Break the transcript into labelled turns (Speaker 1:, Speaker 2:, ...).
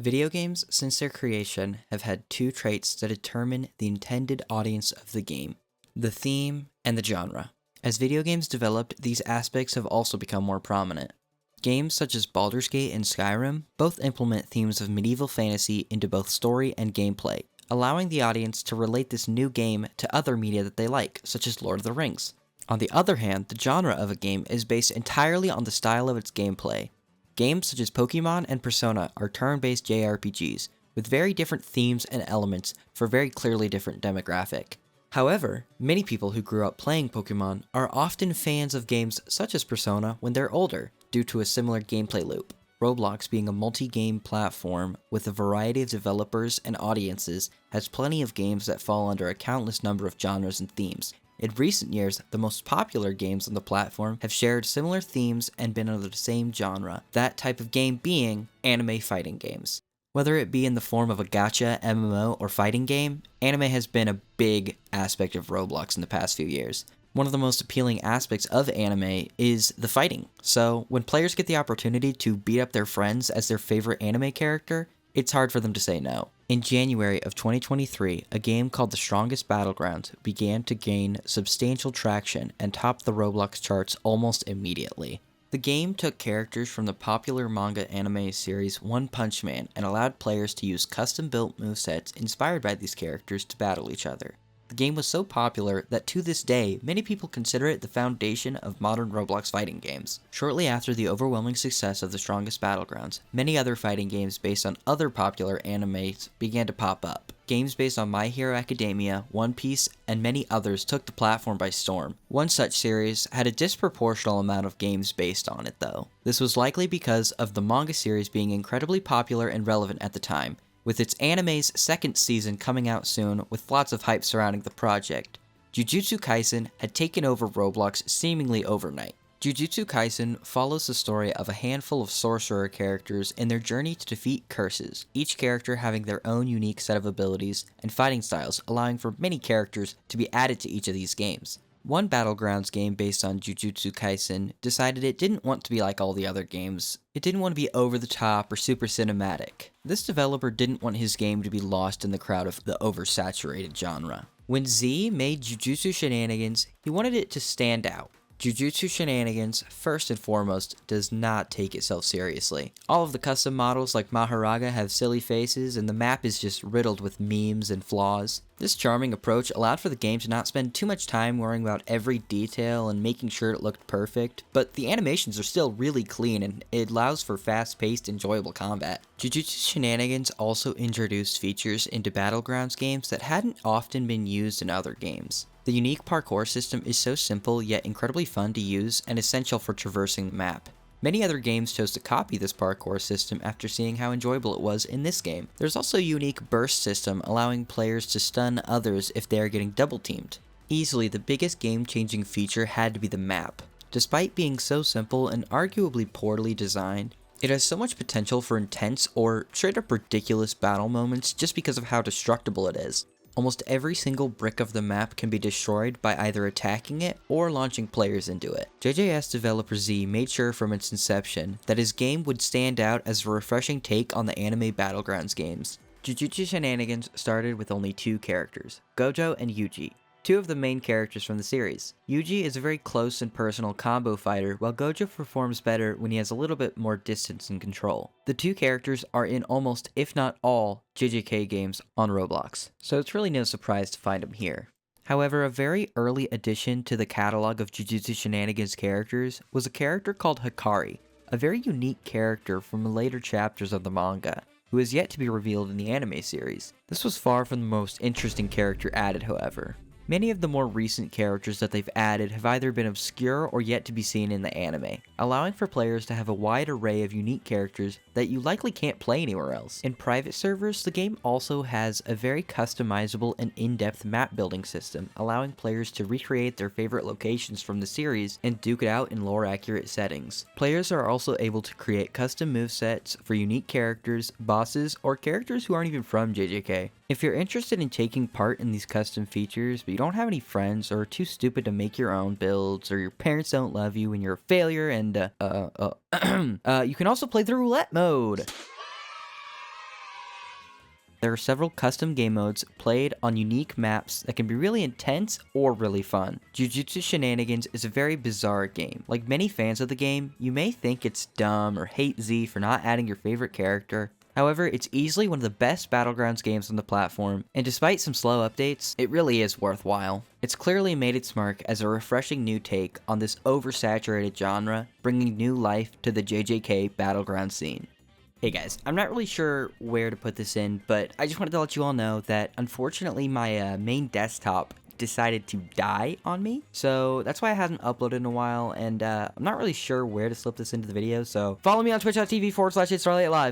Speaker 1: Video games, since their creation, have had two traits that determine the intended audience of the game: the theme and the genre. As video games developed, these aspects have also become more prominent. Games such as Baldur's Gate and Skyrim both implement themes of medieval fantasy into both story and gameplay, allowing the audience to relate this new game to other media that they like, such as Lord of the Rings. On the other hand, the genre of a game is based entirely on the style of its gameplay. Games such as Pokemon and Persona are turn-based JRPGs, with very different themes and elements for a very clearly different demographic. However, many people who grew up playing Pokemon are often fans of games such as Persona when they're older, due to a similar gameplay loop. Roblox, being a multi-game platform with a variety of developers and audiences, has plenty of games that fall under a countless number of genres and themes. In recent years, the most popular games on the platform have shared similar themes and been under the same genre, that type of game being anime fighting games. Whether it be in the form of a gacha, MMO, or fighting game, anime has been a big aspect of Roblox in the past few years. One of the most appealing aspects of anime is the fighting, so when players get the opportunity to beat up their friends as their favorite anime character, it's hard for them to say no. In January of 2023, a game called The Strongest Battlegrounds began to gain substantial traction and topped the Roblox charts almost immediately. The game took characters from the popular manga anime series One Punch Man and allowed players to use custom-built movesets inspired by these characters to battle each other. The game was so popular that to this day, many people consider it the foundation of modern Roblox fighting games. Shortly after the overwhelming success of The Strongest Battlegrounds, many other fighting games based on other popular animes began to pop up. Games based on My Hero Academia, One Piece, and many others took the platform by storm. One such series had a disproportional amount of games based on it though. This was likely because of the manga series being incredibly popular and relevant at the time, with its anime's second season coming out soon with lots of hype surrounding the project. Jujutsu Kaisen had taken over Roblox seemingly overnight. Jujutsu Kaisen follows the story of a handful of sorcerer characters in their journey to defeat curses, each character having their own unique set of abilities and fighting styles, allowing for many characters to be added to each of these games. One battlegrounds game based on Jujutsu Kaisen decided it didn't want to be like all the other games. It didn't want to be over the top or super cinematic. This developer didn't want his game to be lost in the crowd of the oversaturated genre. When Z made Jujutsu Shenanigans, he wanted it to stand out. Jujutsu Shenanigans, first and foremost, does not take itself seriously. All of the custom models like Maharaga have silly faces, and the map is just riddled with memes and flaws. This charming approach allowed for the game to not spend too much time worrying about every detail and making sure it looked perfect, but the animations are still really clean and it allows for fast-paced, enjoyable combat. Jujutsu Shenanigans also introduced features into battlegrounds games that hadn't often been used in other games. The unique parkour system is so simple yet incredibly fun to use and essential for traversing the map. Many other games chose to copy this parkour system after seeing how enjoyable it was in this game. There's also a unique burst system allowing players to stun others if they are getting double teamed. Easily the biggest game-changing feature had to be the map. Despite being so simple and arguably poorly designed, it has so much potential for intense or straight up ridiculous battle moments just because of how destructible it is. Almost every single brick of the map can be destroyed by either attacking it or launching players into it. JJS developer Z made sure from its inception that his game would stand out as a refreshing take on the anime battlegrounds games. Jujutsu Shenanigans started with only two characters, Gojo and Yuji, two of the main characters from the series. Yuji is a very close and personal combo fighter, while Gojo performs better when he has a little bit more distance and control. The two characters are in almost, if not all, JJK games on Roblox, so it's really no surprise to find them here. However, a very early addition to the catalog of Jujutsu Shenanigans characters was a character called Hikari, a very unique character from the later chapters of the manga, who is yet to be revealed in the anime series. This was far from the most interesting character added, however. Many of the more recent characters that they've added have either been obscure or yet to be seen in the anime, allowing for players to have a wide array of unique characters that you likely can't play anywhere else. In private servers, the game also has a very customizable and in-depth map building system, allowing players to recreate their favorite locations from the series and duke it out in lore-accurate settings. Players are also able to create custom movesets for unique characters, bosses, or characters who aren't even from JJK. If you're interested in taking part in these custom features, but you don't have any friends or are too stupid to make your own builds, or your parents don't love you and you're a failure, and you can also play the roulette mode. There are several custom game modes played on unique maps that can be really intense or really fun. Jujutsu Shenanigans is a very bizarre game. Like many fans of the game, you may think it's dumb or hate Z for not adding your favorite character. However, it's easily one of the best battlegrounds games on the platform, and despite some slow updates, it really is worthwhile. It's clearly made its mark as a refreshing new take on this oversaturated genre, bringing new life to the JJK battleground scene. Hey guys, I'm not really sure where to put this in, but I just wanted to let you all know that unfortunately my main desktop decided to die on me, so that's why I haven't uploaded in a while, and I'm not really sure where to slip this into the video, so follow me on twitch.tv/itstarlightlive.